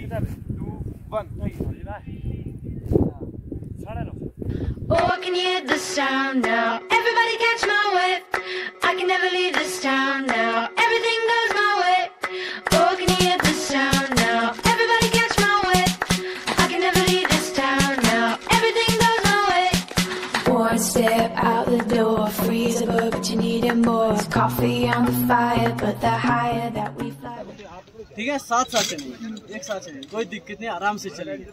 Oh, I can hear the sound now. Everybody catch my wave. I can never leave this town now. Everything goes my way. Oh, I can hear the sound now. Everybody catch my wave. I can never leave this town now. Everything goes my way. One step out the door, freeze a bug, but you need it more. Coffee on the fire, but the higher that we fly. ठीक है, साथ साथ चलेंगे, एक साथ चलेंगे, कोई दिक्कत नहीं, आराम से चलेंगे।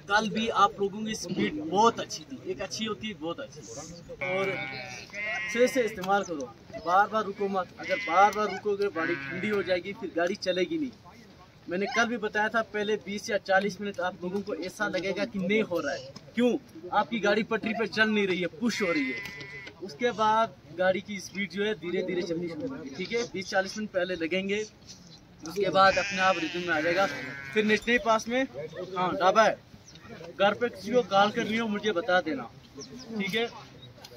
कल भी आप लोगों की स्पीड बहुत अच्छी थी, एक अच्छी होती है बहुत अच्छी, और सही से इस्तेमाल करो, बार बार रुको मत। अगर बार बार रुकोगे गाड़ी ठंडी हो जाएगी, फिर गाड़ी चलेगी नहीं। मैंने कल भी बताया था, पहले 20 या 40 मिनट आप लोगों को ऐसा लगेगा कि नहीं हो रहा है, क्यों? आपकी गाड़ी पटरी पर चल नहीं रही है, पुश हो रही है। उसके बाद गाड़ी की स्पीड जो है धीरे धीरे चलनी शुरू होगी, ठीक है? 20-40 मिनट पहले लगेंगे, उसके बाद अपने आप रिदम में आ जाएगा। फिर निचले पास में हाँ ढाबा है, घर पे किसी को कॉल करनी हो मुझे बता देना, ठीक है?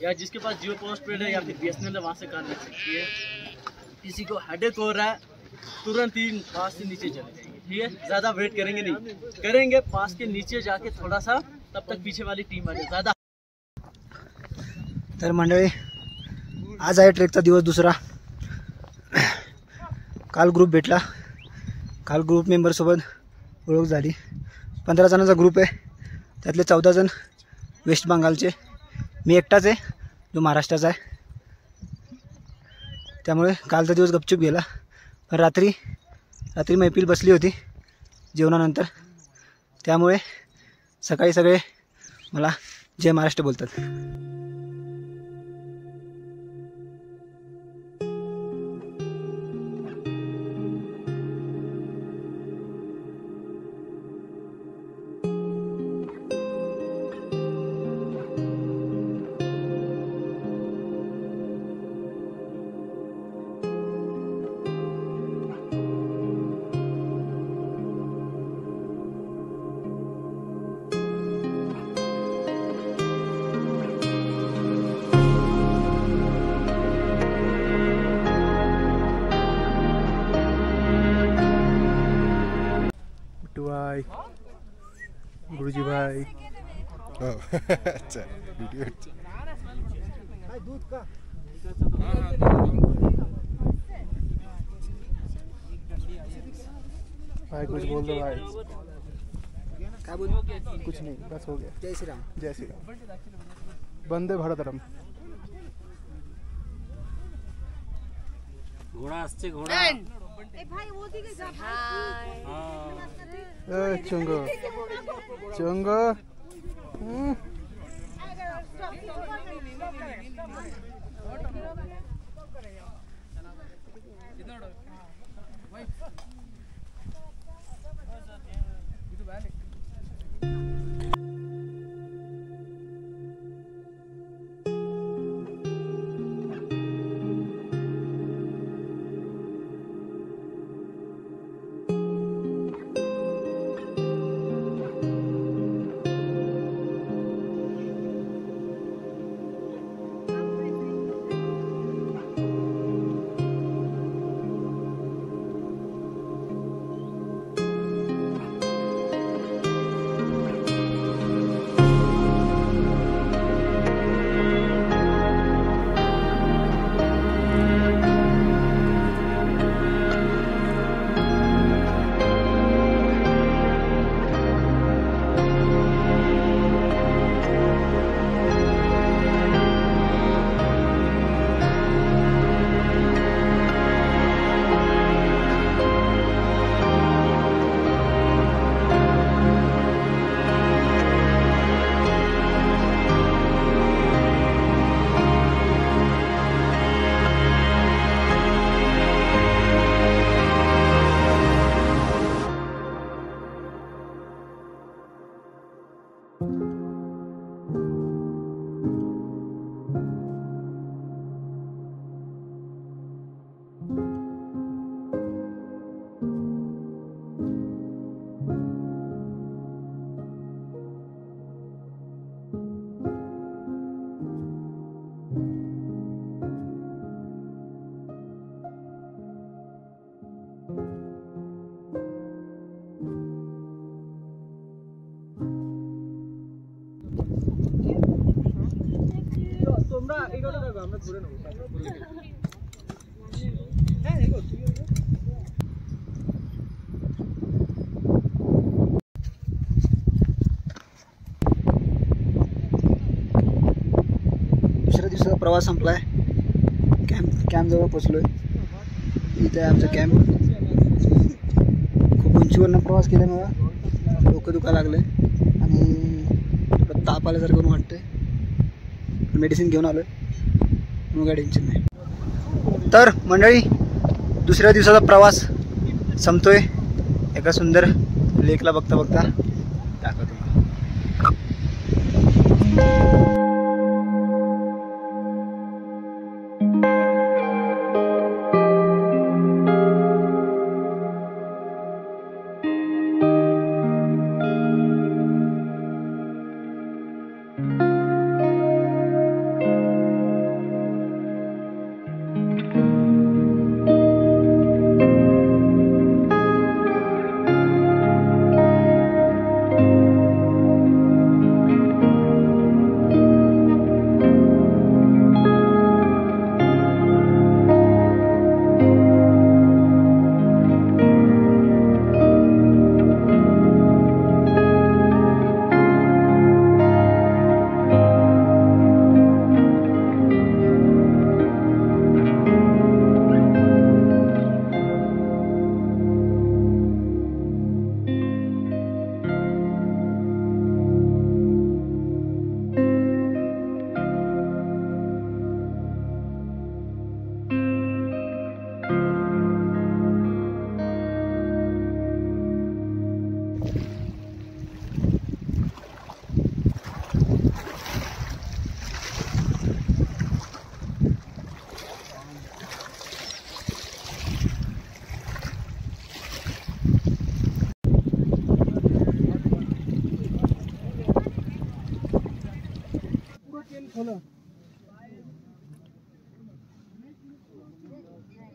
या जिसके पास जियो पोस्ट पेड है या फिर BSNL है, वहाँ से कॉल कर सकती है। किसी को हेडेक हो रहा है, तुरंत ही पास से नीचे चले जाएंगे, ठीक है? ज़्यादा वेट करेंगे नहीं, करेंगे पास के नीचे जाके थोड़ा सा, तब तक पीछे वाली टीम आ जाए ज़्यादा। तर मंडळी, आज आहे ट्रेकचा दिवस दुसरा। काल ग्रुप भेटला, काल ग्रुप मेंबरसोबत ओळख झाली। 15 जणांचा ग्रुप आहे, त्यातले 14 जण वेस्ट बंगालचे, मी एकटाच आहे जो महाराष्ट्राचा आहे। त्यामुळे कालचा दिवस गपचूप गेला, पण रात्री मैफिल बसली होती जेवणानंतर, त्यामुळे सकाळी सगळे मला जय महाराष्ट्र बोलतात। भाई, गुरुजी भाई, अच्छा वीडियो दूध का भाई, कुछ बोल दो भाई। क्या बोल? कुछ नहीं, बस हो गया। जय श्री राम। जय श्री राम। वंदे भारतरम। घोड़ा असते घोड़ा चंगो चंगो दुसऱ्या दिवसाचा प्रवास संपलाय. कॅम्प जवळ पोचलोय. इथे आहे आमचा कॅम्प. खूप उंचीवरनं प्रवास केल्यामुळं डोकं दुखायला लागलंय आणि थोडं ताप आल्यासारखं पण वाटतंय. मेडिसिन घेऊन आलोय, मग काय टेन्शन नाही. तर मंडळी, दुसऱ्या दिवसाचा प्रवास संपतोय. एका सुंदर लेकला बघता बघता दाखवतो.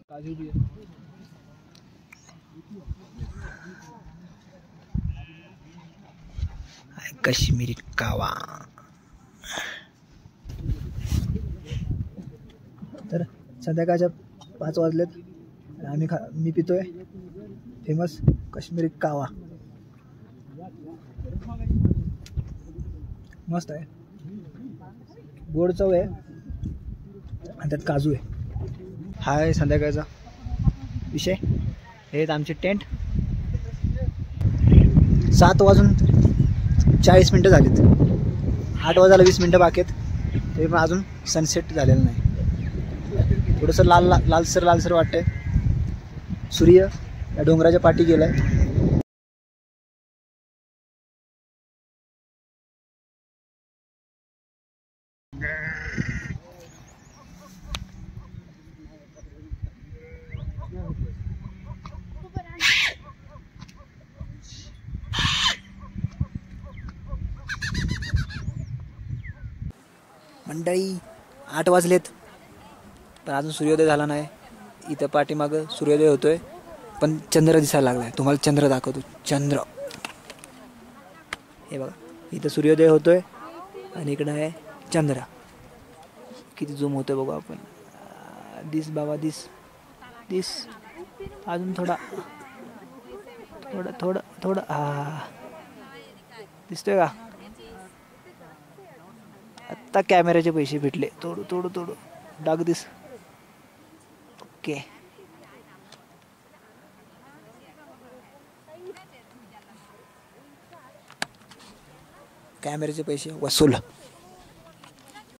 काजू भी है. काश्मीरी कावा. तर संध्याकाळच्या 5 वाजलेत आणि मी पितोय फेमस काश्मीरी कावा. मस्त आहे, गोड चव आहे आणि त्यात काजू आहे. हा आहे संध्याकाळचा विषय. हे आमचे टेंट. 7:40 झालेत. 8 वाजायला 20 मिनटं बाकी आहेत. तरी पण अजून सनसेट झालेलं नाही. थोडंसं लालसर वाटतंय. सूर्य या डोंगराच्या पाठी गेलाय. मंडळी 8 वाजलेत पण अजून सूर्योदय झाला नाही. इथं पाठीमागं सूर्योदय होतोय पण चंद्र दिसायला लागलाय. तुम्हाला चंद्र दाखवतो. चंद्र हे बघा, इथं सूर्योदय होतोय आणि इकडं आहे चंद्र. किती झूम होतोय बघू आपण. This Baba this this. अजून थोडं हा दिसतोय का? आत्ता कॅमेऱ्याचे पैसे भेटले. थोडं डाग दिस. ओके, कॅमेऱ्याचे पैसे वसूल.